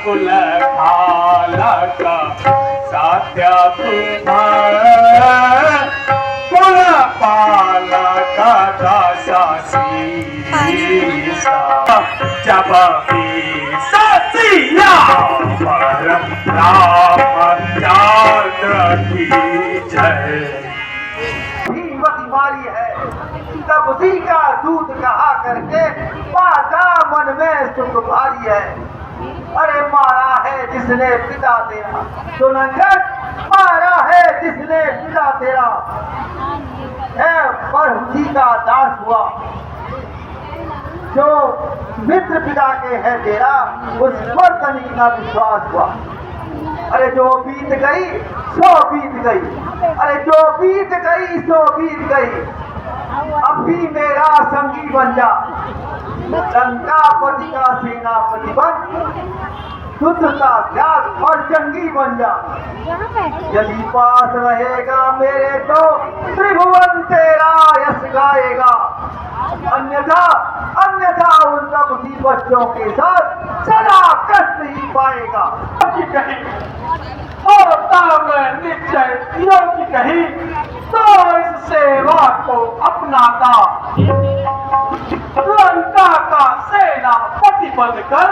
कुल खालका साध्या कुल पालका दासा सीसा जब सिया पर रामचंद्र की जय। बीमारी है तब उसी का दूध कहा करके माता मन में सुख भारी है। अरे मारा है जिसने पिता तेरा, तो नंगत मारा है जिसने पिता तेरा है, पर उसी का दास हुआ जो मित्र पिता के है तेरा, उस पर तनिक ना विश्वास हुआ। अरे जो बीत गई सो बीत गई, अरे जो बीत गई सो बीत गई, अब भी मेरा संगी बन जा, लंकापति का सेनापति बन, युद्ध का त्याग और जंगी बन जा। यदि पास रहेगा मेरे तो त्रिभुवन तेरा यश गाएगा, अन्यथा अन्यथा उन सब उसी बच्चों के साथ सदा कष्ट ही पाएगा। होता मैं निश्चय योग्य कही तो इस सेवा को अपनाता, लंका का सेनापति बनकर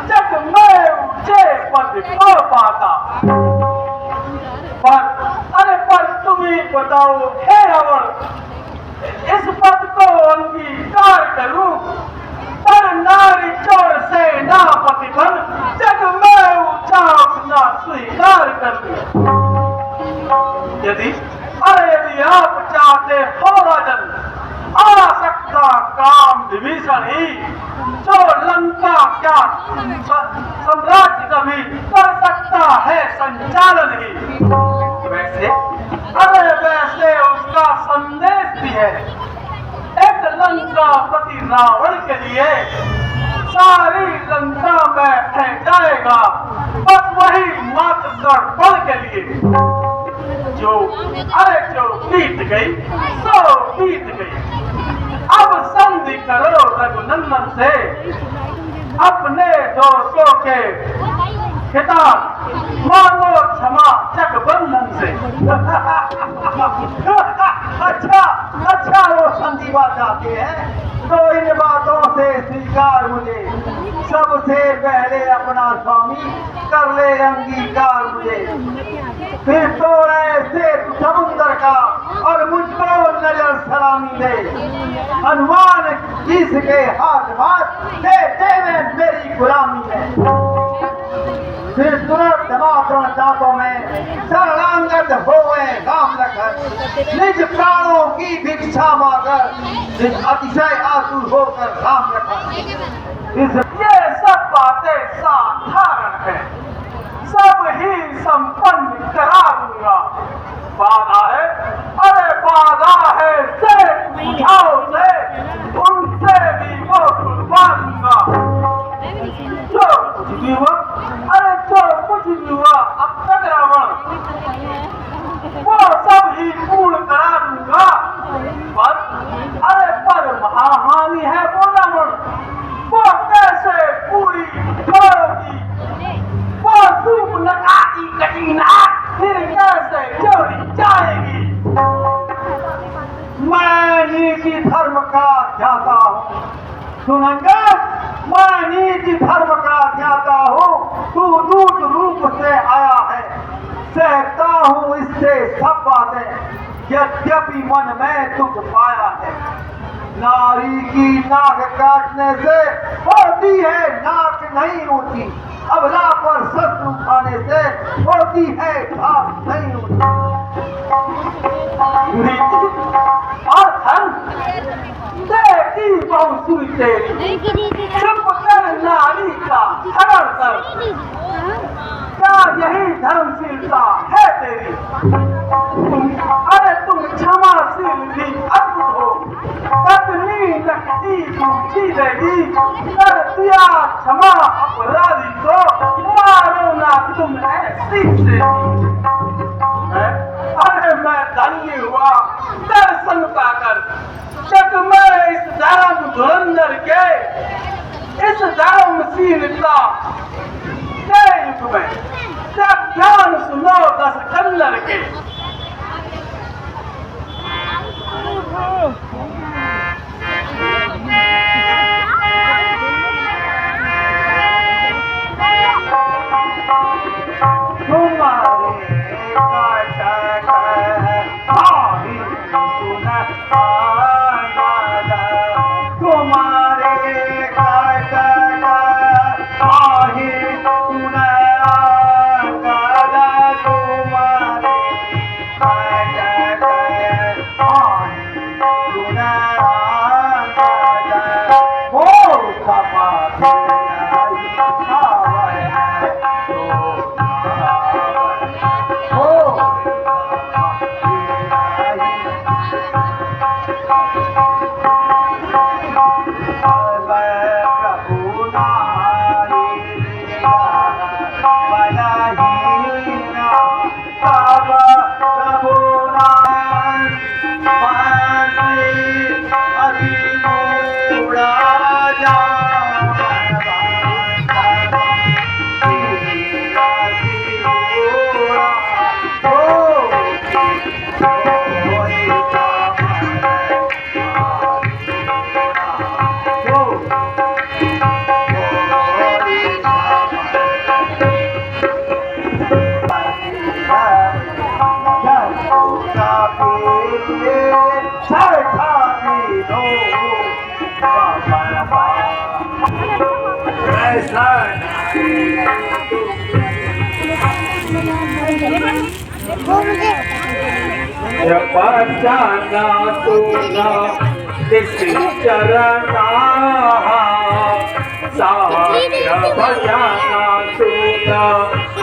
जग में ऊंचे पद को पाता। पर तुम ही बताओ हे रावण, इस पद को अंगीकार करूं, पर नारी चोर सेनापति बन जग में ऊंचा अपना स्वीकार कर दूं। यदि आप चाहते हो राजन, आ सकता काम विभीषण ही, जो लंका क्या साम्राज्य कभी कर सकता है संचालन ही। वैसे उसका संदेश भी है, एक लंका पति रावण के लिए सारी लंका में फैल जाएगा, बस वही मात्र गढ़ के लिए। जो बीत गई सो बीत गई, अब संधि करो रघुनंदन से, अपने दोस्तों के खिताब मांगो क्षमा जगबंधन से। अच्छा वो संधि चाहते हैं तो इन बातों से स्वीकार मुझे, सबसे पहले अपना स्वामी कर ले अंगीकार मुझे, फिर तोड़े से समुद्र का और मुझको नजर सलामी दे, हनुमान जिसके हाथ दे देवे मेरी गुलामी में। फिर तुरंत धमाधम दांतों में शरणागत होए राम लखन, निज प्राणों की भिक्षा मांगर अतिशय आतुर होकर राम लखन। ये सब बातें साधारण है, सब ही संपन्न करा दूंगा। बाधा है, अरे बाधा है से बुझाओ से, उनसे भी वो खुलवा दूंगा। जो कुछ भी हुआ, अरे जो कुछ भी हुआ अब तक रावण, वो सब ही पूर्ण करा दूंगा। पर महाहानि है वो रावण, वो कैसे पूरी करोगी? वो सूर्पनखा की कटीना फिर कैसे जोड़ी जाएगी? मैं नीति धर्म का ज्ञाता हूँ सुनंगा, मैं नीति धर्म का ज्ञाता हूँ, तू दूत रूप से आया है, सहता हूँ इससे सब बातें, यद्यपि मन में दुख पाया है। नारी की नाक काटने से होती है नाक नहीं होती, अबला पर शत्रु खाने से होती है घात नहीं होती। और धन देखी बहुत सुई तेरी, चुप कर नारी का हरण कर, क्या यही धर्मशीलता है तेरी? तुम क्षमाशील भी अद्भुत हो, पत्नी लगती पूछी देगी, कर दिया क्षमा अपराधी को, मारो ना तुम ऐसी से। अरे मैं धन्य हुआ दर्शन पाकर, जग में इस धर्म धुरंधर के, इस धर्मशीलता के ऐसा जब जाना तो ना किसी चरना साया बजाना तो ना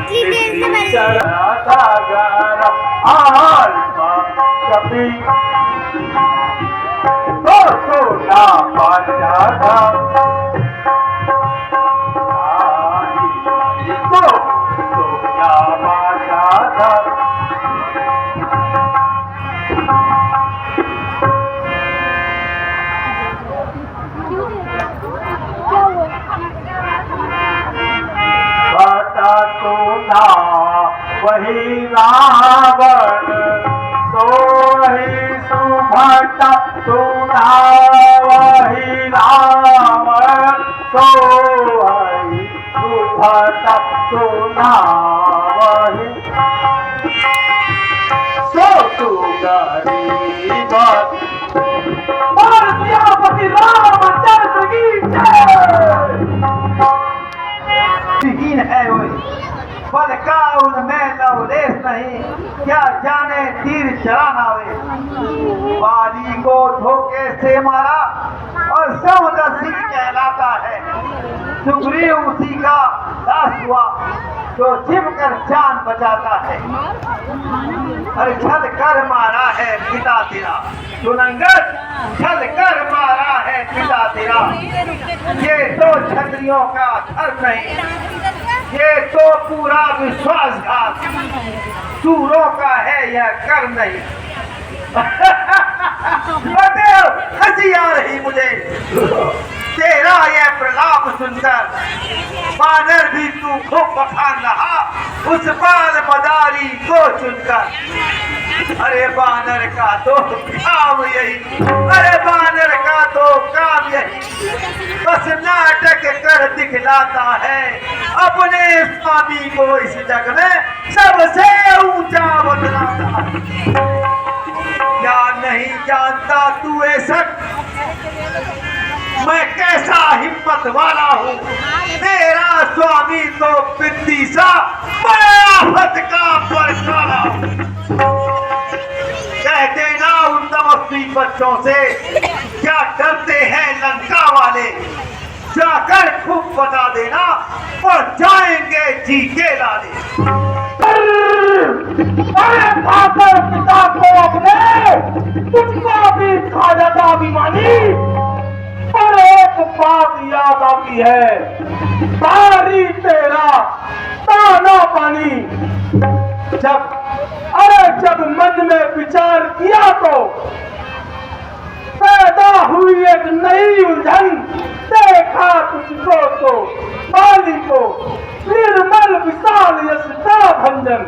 किसी चरना गाना आलमा कभी तो सोना बजाना तो सोना बजाना सोना वही रावण सोही सुभटा सोना वही रावण सोही सुभटा सोना वही सो तू गरीब सियापति रामचंद्र की जय है वो बल का उनमें लवलेस नहीं क्या जाने तीर चलाना वे बाली को धोखे से मारा और समदसी कहलाता है सुग्रीव उसी का दास हुआ जो छिप कर जान बचाता है और छल कर मारा है पिता तेरा सुनंगत छल कर मारा है पिता तेरा ये तो क्षत्रियों का धर्म नहीं ये तो पूरा विश्वासघात सूरों का है यह कर्म नहीं हंसी आ रही मुझे तेरा यह प्रलाप सुनकर बानर भी तू खूब बखान रहा उस बाल मदारी को चुनकर अरे बानर का तो काम यही अरे बानर का तो काम यही बस नाटक कर दिखलाता है अपने स्वामी को इस जग में सबसे ऊंचा बतलाता क्या नहीं जानता तू ऐसा मैं कैसा हिम्मत वाला हूँ तेरा स्वामी तो बिंदी सा आफत का बरसाला कहते ना उन तमस्वी बच्चों से क्या डरते हैं लंका वाले जाकर खूब बता देना और जाएंगे जी के लाले खाकर पिता को अपने तुझको भी खा जाता अभिमानी पर एक बात याद आती है सारी तेरा ताना पानी जब मन में विचार किया तो पैदा हुई एक नई उलझन देखा तुझको तो बाली को निर्मल विशाल यश का भंजन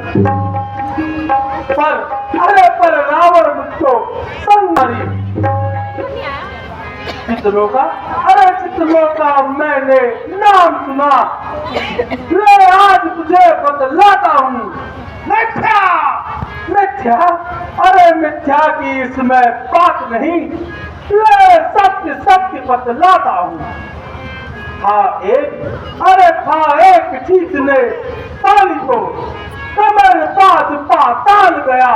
पर रावण मुझको संगरी चित्रलोका चित्रलोका मैंने नाम सुना मैं आज तुझे बतलाता हूँ मिथ्या मिथ्या की इसमें बात नहीं मैं सत्य सत्य बतलाता हूँ था एक चीज ने ताली को कमर बाज पाताल गया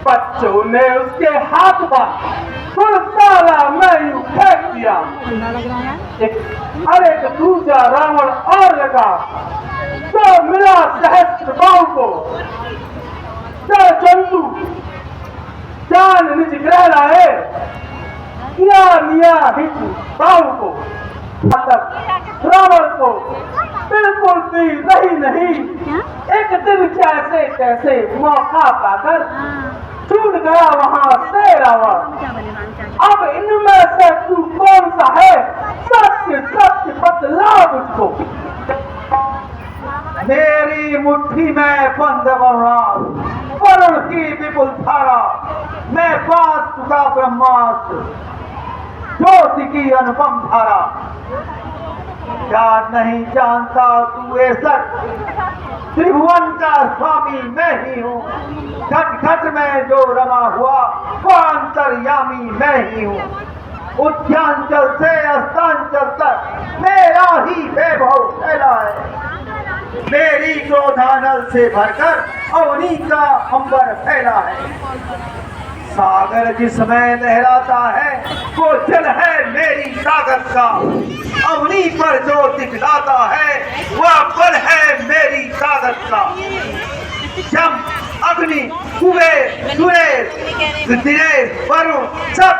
बच्चों ने उसके हाथ पर साला मैं यूं फेंक दिया एक दूसरा रावण और लगा तो मिला सहस्त्र बाहु को जंतु जान निज ग्रह लाए लिया हित बाहु को रावण को बिल्कुल भी रही नहीं एक दिन कैसे कैसे मौका पाकर छूट गया वहां से रावण अब इनमें से तू कौन सा है सत्य सत्य बतला मुझको मेरी मुट्ठी में बंद वरुण की विपुल धारा मैं बात चुका ब्रह्मास्त्र ज्योति की अनुपम धारा क्या नहीं जानता तू ऐसा त्रिभुवन का स्वामी मैं ही हूँ घट घट में जो रमा हुआ वो अंतर्यामी मैं ही हूँ उद्यांचल से अस्तांचल तक मेरा ही वैभव फैला है। मेरी क्रोधानल से भरकर अवनी का अंबर फैला है। सागर जिसमें लहराता है वो जल है मेरी ताकत का। अवनी पर जो दिखलाता है वह बल है मेरी ताकत का। जम, अग्नि, कुबेर, सुरेश, दिनेश, वरुण, सब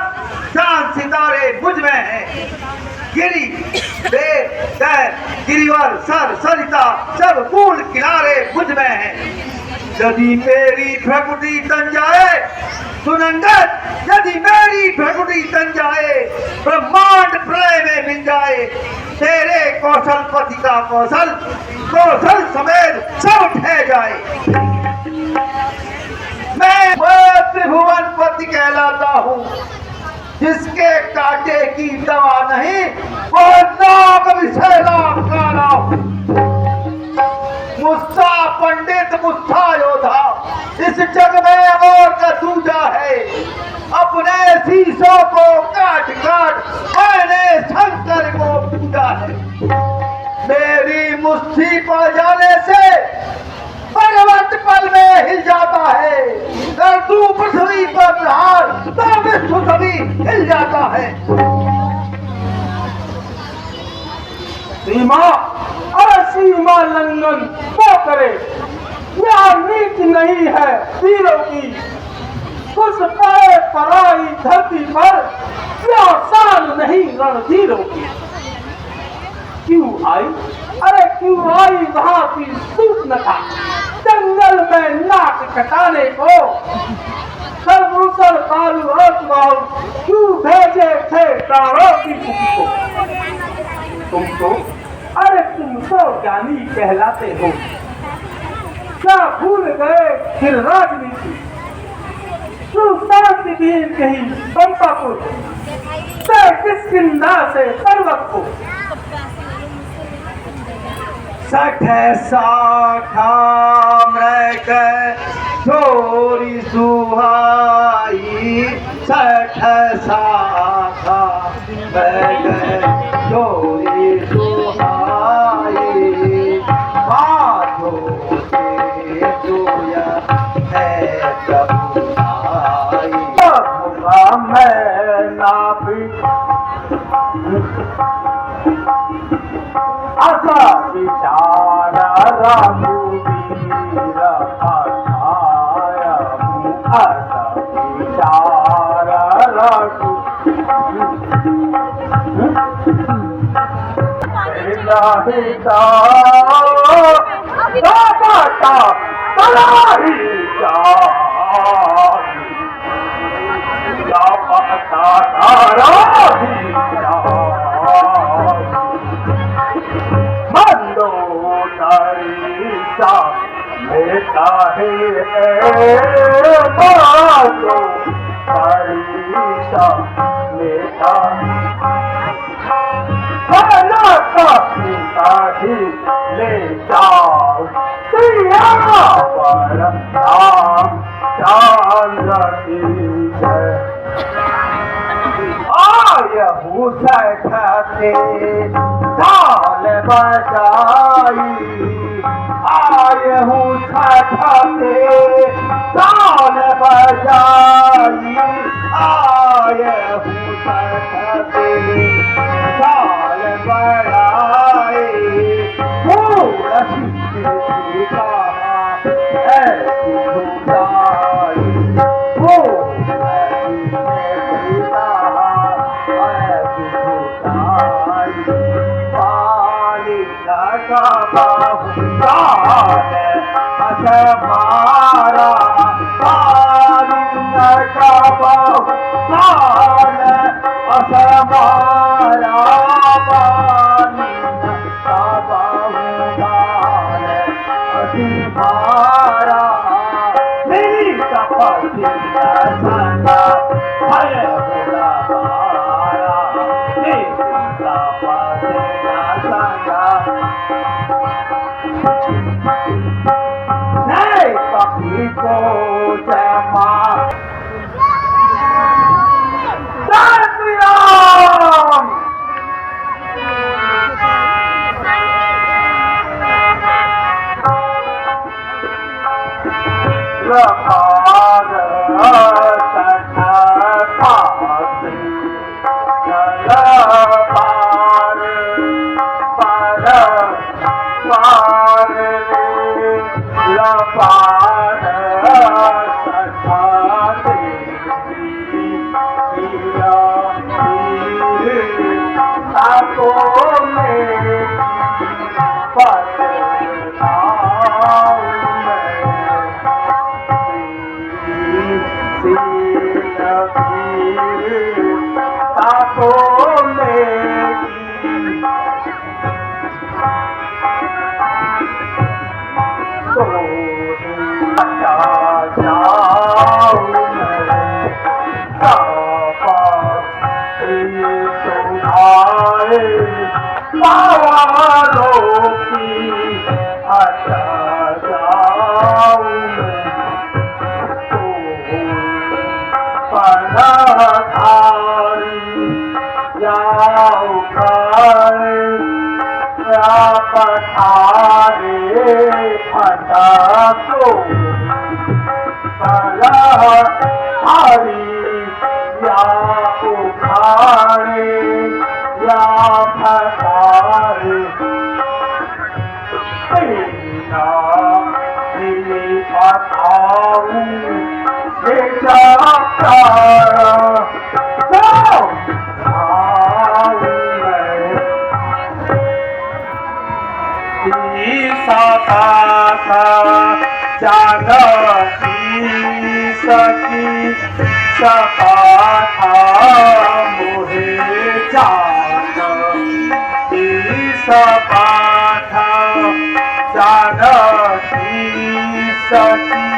चांद सितारे मुझ में हैं। गिरी, वेद, दैर, गिरिवर, सर, सरिता, सब कूल किनारे मुझ में हैं। यदि मेरी भ्रकुटी तन जाए सुनंदन, यदि मेरी भ्रकुटी तन जाए, ब्रह्मांड प्रलय में मिल जाए, तेरे कौशल पति का कौशल, कौशल समेत सब ठह जाए। मैं त्रिभुवन पति कहलाता हूँ। जिसके कांटे की दवा नहीं वो नाग विषैला काला। मुस्सा पंडित, मुस्सा योद्धा, इस जग में और का दूजा है। अपने शीशों को काट काट मैंने शंकर को पूजा है। मेरी मुट्ठी पड़ जाने से पर्वत पल में हिल जाता है। कर तू पृथ्वी पर प्रहार तो विश्व सभी हिल जाता है। सीमा, अरे सीमा लंघन वो करे, यहाँ नीति नहीं है वीरों की। कुछ पाए पराई धरती पर यह शान नहीं रणधीरों की। क्यों आई, अरे क्यों आई वहां की सूचना, जंगल में नाक कटाने को। सर्वसर बालू और क्यों भेजे थे प्राणों की खुशी को। तुम तो ज्ञानी कहलाते हो। क्या भूल गए फिर राजनीति, तू शांति दीन कही पंपापुर से किसकिंदा से पर्वत को। सठ शाखा मृग छोरी सुहाई, सठ शाखा मृग छोरी सुहाई। माधो से जोया है प्रभु आई। मैं नाभि आशा विचारा रघुवीर अठाया। आशा विचारा रघु हिता बाबा तलाही जा मंदोदरीसा लेता है मंदोदरीसा लेता सीता ही ले जाओ सिया पर राम चंद्र की जय। आयहू सठते ढाल बजाई, आयहू सठते ढाल बजाई, आयहू सठते ढाल बजाई। फूल सीधी कहा ऐसी झुकाई, मारा का बहु असमारा का बहु मारा मेरी तपस्वी संगा भय बुरा मारा मेरी तपस्वी संगा पक्षी को जमा। जय श्री राम। पार सठा पास जल पार पार पार लपार सठा ताको में पत ताको पावालों की अच्छा जाऊं पलधारी जाओ खाए या पठारे फटा तो पलधारी या उखाड़े या फटारे तेरा दिली बताऊं ये जाता जाओ जानती सकी सका था मुझे जानती सका था जानती सकी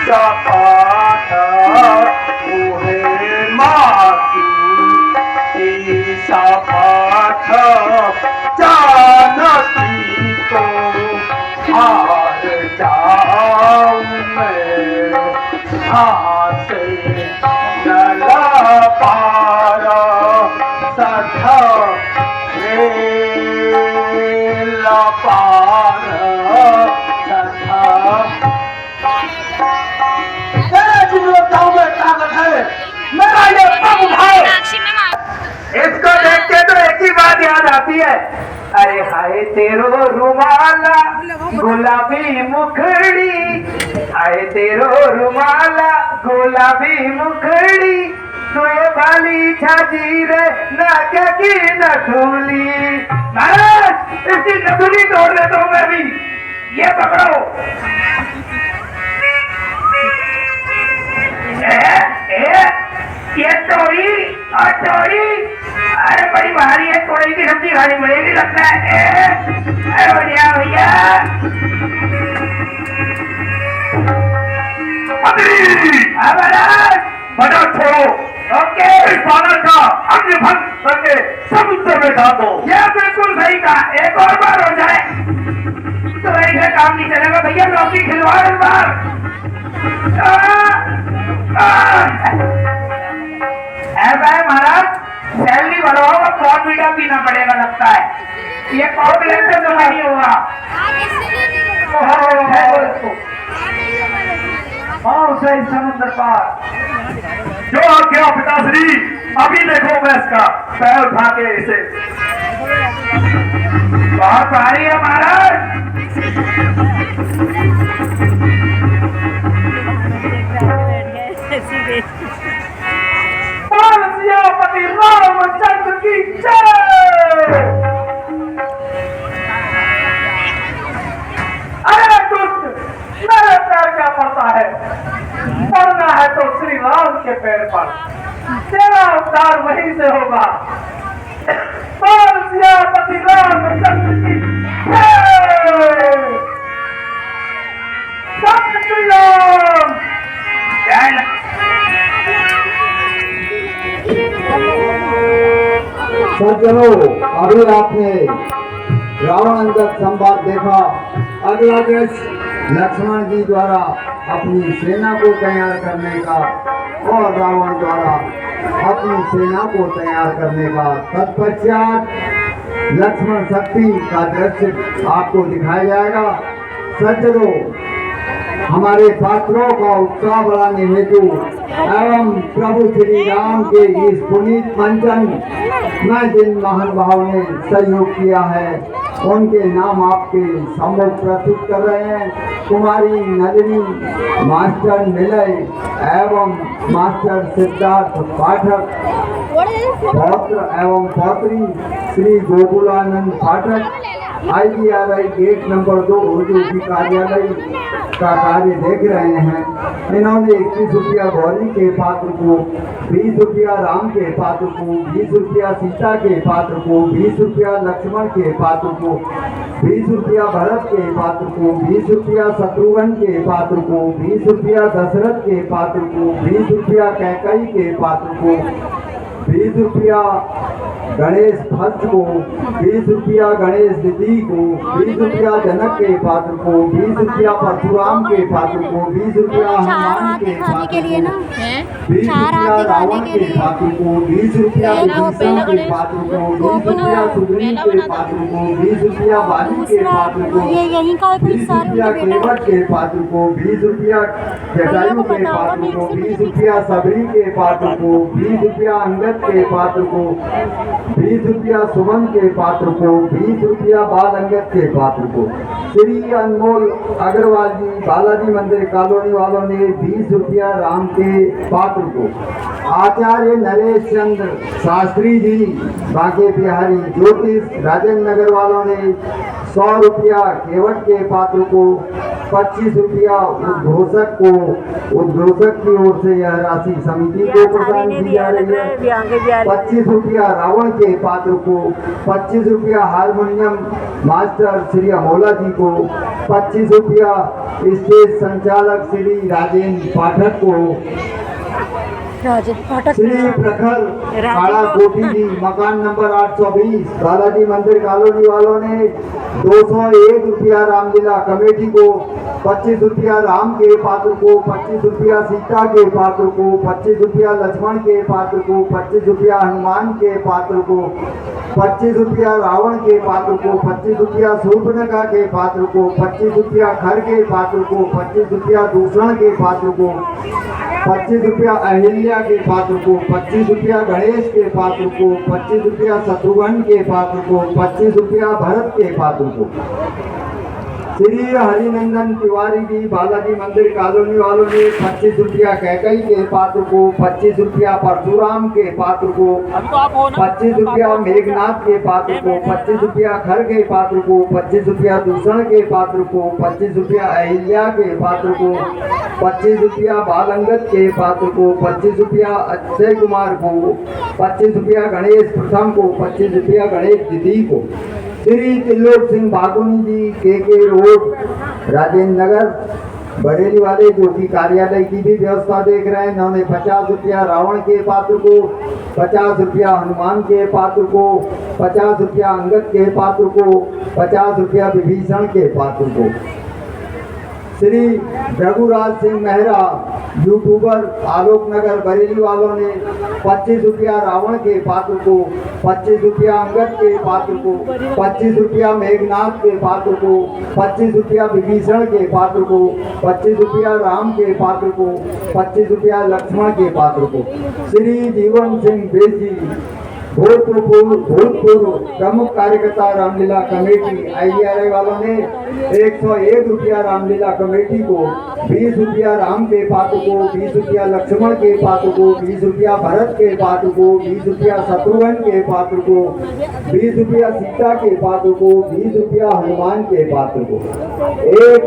सका था मुझे माती सका था जानती तो हार जाऊं मैं हाथ जल पार सठा रेल पार सठा जिलों में ताकत है मेरा ये पग उठाए। इसको देख के तो एक ही बात याद आती है, अरे हाय तेरो रुमाला गुलाबी मुखड़ी, हाय तेरो रुमाला गुलाबी मुखड़ी, तो ये बाली छाजी रे नाके की नथुली। महाराज इसकी नथुली तोड़ देता हूँ मैं भी, ये पकड़ो। ये चोरी और चोरी, अरे बड़ी भारी है, चोरी की सब्जी खानी पड़ेगी लगता है। अरे बढ़िया भैया बड़ा छोड़ो, ओके इस बानर का अग्नि भंग करके समुद्र में डाल दो। ये बिल्कुल सही कहा, एक और बार हो जाए तो ऐसे काम नहीं चलेगा भैया, लौकी खिलवाओ इस बार। ऐसा है महाराज, सैलरी बढ़ाओ, कॉर्नवीटा पीना पड़ेगा लगता है, ये कॉर्नफ्लेक्स से तो नहीं होगा। सही समुद्र पार जो आज्ञा पिताश्री, अभी देखो मैं इसका पैर उठा के इसे बहुत भारी है महाराज। सियापति रामचंद्र की जय। अरे दुष्ट, मेरे पैर क्या पड़ता है, पड़ना है तो श्री राम के पैर पर, तेरा उद्धार वहीं से होगा। सियापति रामचंद्र की जय। सत्य श्री राम। सज्जनों, अभी आपने रावण अंगद संवाद देखा। अगला दृश्य लक्ष्मण जी द्वारा अपनी सेना को तैयार करने का और रावण द्वारा अपनी सेना को तैयार करने का, तत्पश्चात लक्ष्मण शक्ति का दृश्य आपको दिखाया जाएगा। सज्जनों, हमारे पात्रों का उत्साह बढ़ाने हेतु एवं प्रभु श्री राम के इस पुनीत मंचन में जिन महानुभाव ने सहयोग किया है उनके नाम आपके सम्मुख प्रस्तुत कर रहे हैं। कुमारी नलिनी, मास्टर निलय एवं मास्टर सिद्धार्थ पाठक, पौत्र एवं पौत्री श्री गोकुलानंद पाठक IGRI गेट नंबर 2 उर्दू की कार्यालय का कार्य देख रहे हैं। इन्होंने 21 रुपया गौरी के पात्र को, 20 रुपया राम के पात्र को, 20 रुपया सीता के पात्र को, 20 रुपया लक्ष्मण के पात्र को, 20 रुपया भरत के पात्र को, 20 रुपया शत्रुघ्न के पात्र को, 20 रुपया दशरथ के पात्र को, 20 रुपया कैकेयी के पात्र को, 20 रुपया गणेश भक्त को, 20 रुपया गणेश दीदी को, 20 रुपया जनक के पात्र को, 20 रुपया परशुराम के पात्र को, 20 रुपया हनुमान के पात्र को, 20 रुपया रावण के पात्र को, 20 रुपया विभीषण के पात्र को, 20 रुपया सुग्रीव के पात्र को, 20 रुपया बाली के पात्र को, 20 रुपया केवट के पात्र को, 20 रुपया जटायु के पात्र को, 20 रुपया सबरी के पात्र को, 20 रुपया अंगद के पात्र को, 20 रुपया सुमन के पात्र को, 20 रुपया बाल अंगद के पात्र को। श्री अनमोल अग्रवाल जी बालाजी मंदिर कॉलोनी वालों ने 20 रुपया राम के पात्र को। आचार्य नरेश चंद्र शास्त्री जी बांके बिहारी ज्योतिष राजेंद्र नगर वालों ने 100 रुपया केवट के पात्र को, 25 रुपया उद्घोषक को। उद्घोषक की ओर से यह राशि समिति को प्रदान की जा रही है। 25 रुपया रावण के पात्र को, 25 रुपया हारमोनियम मास्टर श्री अमोला जी को, 25 रुपया स्टेज संचालक श्री राजेंद्र पाठक को, श्री प्रखर काला कोठी जी मकान नंबर 820 बालाजी मंदिर कॉलोनी वालों ने 201 रुपया रामलीला कमेटी को, 25 रुपया राम के पात्र को, 25 रुपया सीता के पात्र को, 25 रुपया लक्ष्मण के पात्र को, 25 रुपया हनुमान के पात्र को, 25 रुपया रावण के पात्र को, 25 रुपया शूर्पणखा के पात्र को, 25 रुपया खर के पात्र को, 25 रुपया दूषण के पात्र को, 25 रुपया अहिल्या के पात्र को, 25 रुपया गणेश के पात्र को, 25 रुपया शत्रुघ्न के पात्र को, 25 रुपया भरत के पात्र को। श्री हरिनंदन तिवारी जी बालाजी मंदिर कॉलोनी वालों ने 25 रुपया कैकेयी के पात्र को, 25 रुपया परशुराम के पात्र को, 25 रुपया मेघनाथ के पात्र को, 25 रुपया खर के पात्र को, 25 रुपया दूषण के पात्र को, 25 रुपया अहिल्या के पात्र को, 25 रुपया बालंगत के पात्र को, 25 रुपया अक्षय कुमार को, 25 रुपया गणेश प्रथम को, 25 रुपया गणेश दीदी को। श्री त्रिलोक सिंह बागुनी जी के रोड राजेंद्र नगर बरेली वाले जो कि कार्यालय की भी व्यवस्था देख रहे हैं, इन्होंने 50 रुपया रावण के पात्र को, 50 रुपया हनुमान के पात्र को, 50 रुपया अंगद के पात्र को, 50 रुपया विभीषण के पात्र को। श्री रघुराज सिंह मेहरा यूट्यूबर आलोक नगर बरेली वालों ने 25 रुपया रावण के पात्र को, 25 रुपया अंगद के पात्र को, 25 रुपया मेघनाथ के पात्र को, 25 रुपया विभीषण के पात्र को, 25 रुपया राम के पात्र को, 25 रुपया लक्ष्मण के पात्र को। श्री जीवन सिंह बेजी भूतपूर्व प्रमुख कार्यकर्ता रामलीला कमेटी IGRI वालों ने 101 रुपया रामलीला कमेटी को, 20 रुपया राम के पात्र को, 20 रुपया लक्ष्मण के पात्र को, 20 रुपया भरत के पात्र को, 20 रुपया शत्रुघ्न के पात्र को, 20 रुपया सीता के पात्र को, 20 रुपया हनुमान के पात्र को। एक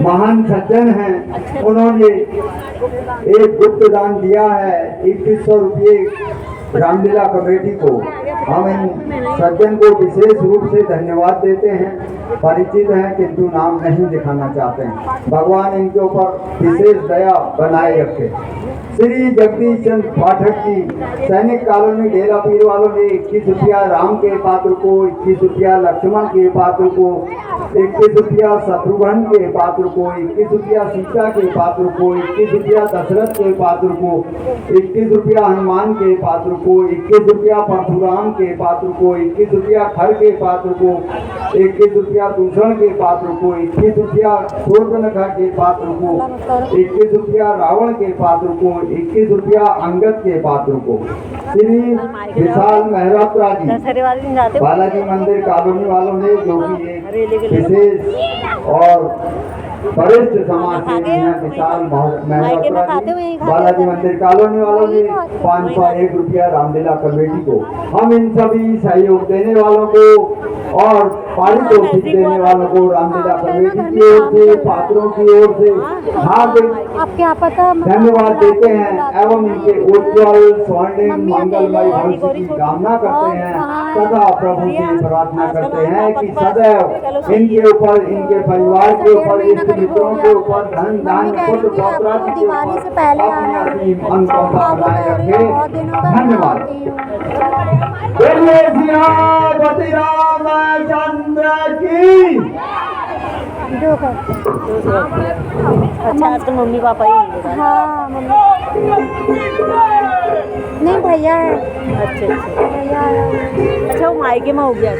महान सज्जन हैं, उन्होंने एक गुप्त दान दिया है 2100 रुपये रामलीला कमेटी को। हम इन सज्जन को विशेष रूप से धन्यवाद देते हैं। परिचित हैं किंतु नाम नहीं दिखाना चाहते हैं। भगवान इनके ऊपर विशेष दया बनाए रखे। श्री जगदीश चंद्र पाठक जी सैनिक कॉलोनी डेरा पीर वालों ने 21 रुपया राम के पात्र को, 21 रुपया लक्ष्मण के पात्र को, 21 रुपया शत्रुघ्न के पात्र को, 21 रुपया सीता के पात्र को, 21 रुपया दशरथ के पात्र को, 21 रुपया हनुमान के पात्र को, 21 रुपया परशुराम काम के पात्र को, 21 रुपया घर के पात्र को, 21 रुपया दूषण के पात्र को, 21 रुपया शोधनखा के पात्र को, 21 रुपया रावण के पात्र को, 21 रुपया अंगद के पात्र को। श्री विशाल मेहरोत्रा जी बालाजी मंदिर कॉलोनी वालों ने, जो कि एक विशेष और वरिष्ठ समाज सेवी हैं, विशाल मेहरोत्रा जी बालाजी मंदिर कॉलोनी वालों ने 501 रुपया रामलीला कमेटी को, हम इन सभी सहयोग देने वालों को और पारितोषिक देने वालों को रामलीला कमेटी की ओर से, पात्रों की ओर से हार्दिक धन्यवाद देते हैं एवं इनके उज्ज्वल स्वर्णिम मंगलमय भविष्य की कामना करते हैं तथा प्रभु से प्रार्थना करते हैं कि सदैव इनके ऊपर, इनके परिवार के ऊपर, इष्ट मित्रों के ऊपर धन धान्य पुत्र पौत्र के ऊपर अपनी असीम अनुकंपा बनाए रखे। धन्यवाद। बोलिए सियापति रामचंद्र की। अच्छा, आजकल मम्मी पापा ही हाँ मम्मी नहीं भैया है। अच्छा अच्छा भैया है। अच्छा, वो मायके में हो गया।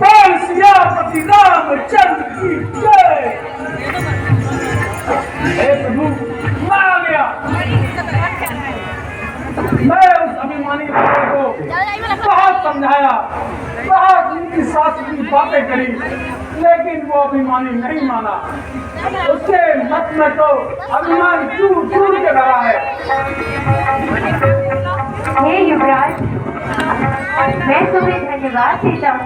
बोल सियापति रामचंद्र की जय। हे प्रभु, मैं आ गया। मैं उस अभिमानी लड़के को बहुत समझाया, बहुत उनकी साथ की बातें करी, लेकिन वो अभिमानी नहीं माना। उसके मत में तो अभिमान चूर चूर के भरा है। हे युवराज, मैं तुम्हें धन्यवाद देता हूँ।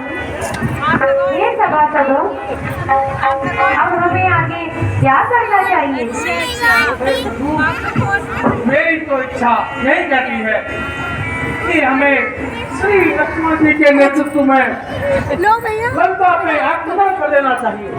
ये सभासदों, अब हमें आगे क्या करना चाहिए? मेरी तो इच्छा यही कहती है कि हमें श्री लक्ष्मण जी के नेतृत्व में लंका पे आक्रमण कर देना चाहिए।